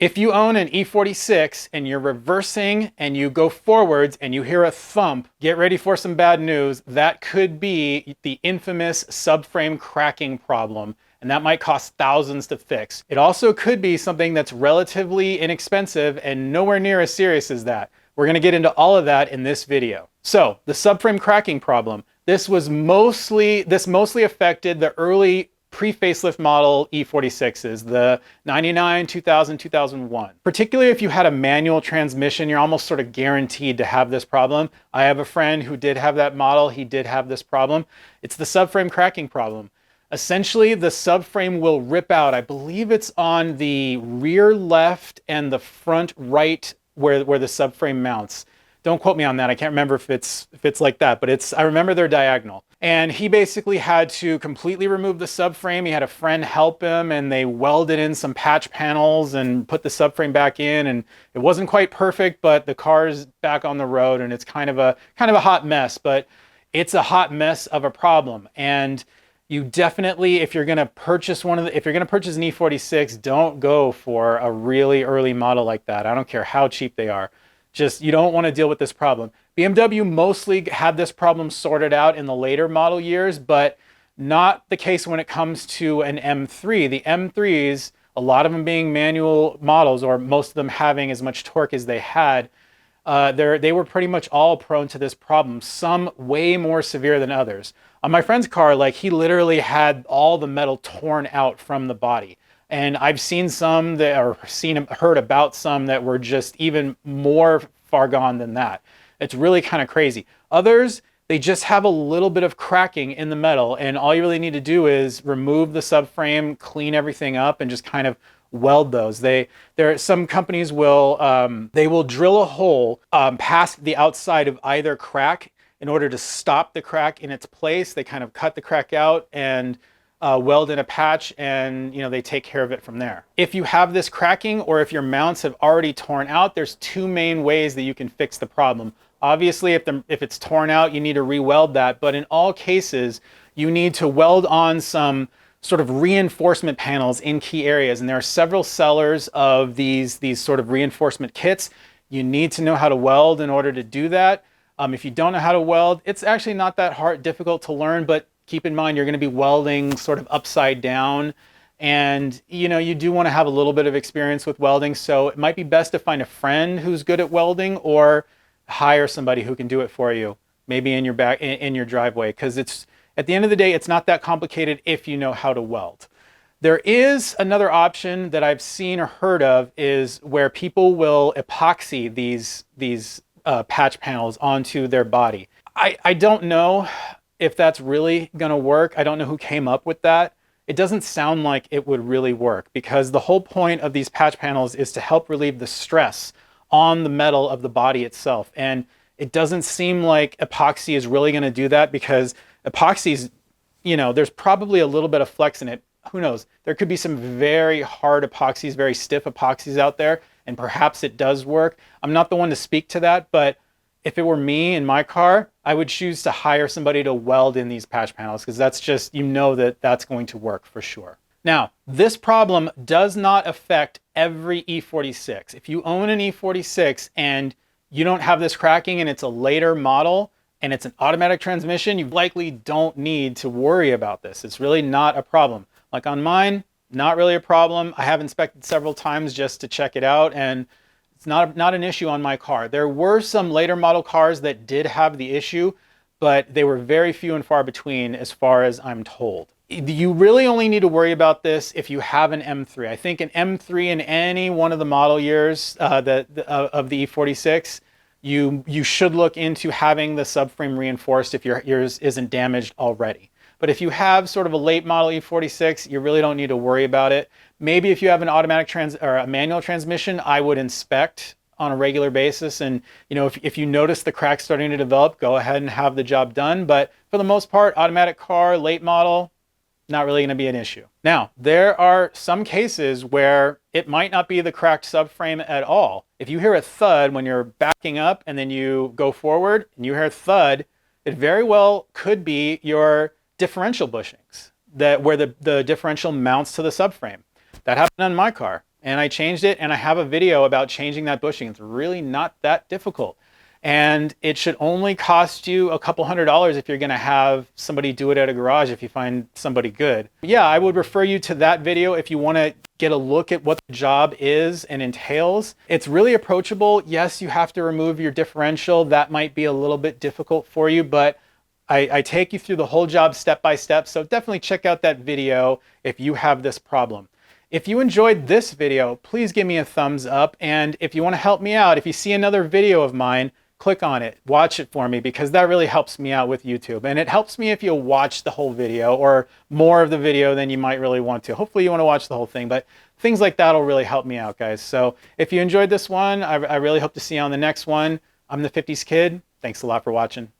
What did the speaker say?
If you own an E46 and you're reversing and you go forwards and you hear a thump, get ready for some bad news. That could be the infamous subframe cracking problem, and that might cost thousands to fix. It also could be something that's relatively inexpensive and nowhere near as serious as that. We're going to get into all of that in this video. So, the subframe cracking problem. This mostly affected the early pre-facelift model E46s, the 99, 2000, 2001. Particularly if you had a manual transmission, you're almost sort of guaranteed to have this problem. I have a friend who did have that model. He did have this problem. It's the subframe cracking problem. Essentially, the subframe will rip out. I believe it's on the rear left and the front right where the subframe mounts. Don't quote me on that. I can't remember if it's like that, but I remember they're diagonal. And he basically had to completely remove the subframe. He had a friend help him, and they welded in some patch panels and put the subframe back in. And it wasn't quite perfect, but the car's back on the road, and it's kind of a hot mess. But it's a hot mess of a problem. And you definitely, if you're going to purchase an E46, don't go for a really early model like that. I don't care how cheap they are. Just, you don't want to deal with this problem. BMW mostly had this problem sorted out in the later model years, but not the case when it comes to an M3. The M3s, a lot of them being manual models, or most of them having as much torque as they had, they were pretty much all prone to this problem, some way more severe than others. On my friend's car, like, he literally had all the metal torn out from the body. And I've seen some that, or heard about some that were just even more far gone than that. It's really kind of crazy. Others, they just have a little bit of cracking in the metal, and all you really need to do is remove the subframe, clean everything up, and just kind of weld those. Some companies will they will drill a hole past the outside of either crack in order to stop the crack in its place. They kind of cut the crack out and weld in a patch, and they take care of it from there. If you have this cracking, or if your mounts have already torn out, there's two main ways that you can fix the problem. Obviously, if it's torn out, you need to re-weld that, but in all cases, you need to weld on some sort of reinforcement panels in key areas, and there are several sellers of these sort of reinforcement kits. You need to know how to weld in order to do that. If you don't know how to weld, it's actually not that difficult to learn, but keep in mind, you're going to be welding sort of upside down, and you do want to have a little bit of experience with welding, so it might be best to find a friend who's good at welding, or hire somebody who can do it for you, maybe in your driveway, because it's, at the end of the day, it's not that complicated if you know how to weld. There is another option that I've seen or heard of, is where people will epoxy these patch panels onto their body. I don't know if that's really going to work. I don't know who came up with that. It doesn't sound like it would really work, because the whole point of these patch panels is to help relieve the stress on the metal of the body itself. And it doesn't seem like epoxy is really going to do that, because epoxy's, there's probably a little bit of flex in it. Who knows? There could be some very hard epoxies, very stiff epoxies out there, and perhaps it does work. I'm not the one to speak to that, but if it were me in my car, I would choose to hire somebody to weld in these patch panels, because that's just, that's going to work for sure. Now, this problem does not affect every E46. If you own an E46 and you don't have this cracking, and it's a later model and it's an automatic transmission, you likely don't need to worry about this. It's really not a problem. Like on mine, not really a problem. I have inspected several times just to check it out, and it's not an issue on my car. There were some later model cars that did have the issue, but they were very few and far between, as far as I'm told. You really only need to worry about this if you have an M3. I think an M3 in any one of the model years of the E46, you should look into having the subframe reinforced if yours isn't damaged already. But if you have sort of a late model E46, you really don't need to worry about it. Maybe if you have an automatic or a manual transmission, I would inspect on a regular basis. And if you notice the cracks starting to develop, go ahead and have the job done. But for the most part, automatic car, late model, not really going to be an issue. Now, there are some cases where it might not be the cracked subframe at all. If you hear a thud when you're backing up and then you go forward and you hear a thud, it very well could be your differential bushings, where the differential mounts to the subframe. That happened on my car. and I changed it, and I have a video about changing that bushing. It's really not that difficult. And it should only cost you a couple $100 if you're gonna have somebody do it at a garage if you find somebody good. Yeah, I would refer you to that video if you wanna get a look at what the job is and entails. It's really approachable. Yes, you have to remove your differential. That might be a little bit difficult for you, but I take you through the whole job step by step. So definitely check out that video if you have this problem. If you enjoyed this video, please give me a thumbs up. And if you wanna help me out, if you see another video of mine, click on it, watch it for me, because that really helps me out with YouTube. And it helps me if you watch the whole video or more of the video than you might really want to. Hopefully you want to watch the whole thing, but things like that will really help me out, guys. So if you enjoyed this one, I really hope to see you on the next one. I'm the 50s Kid. Thanks a lot for watching.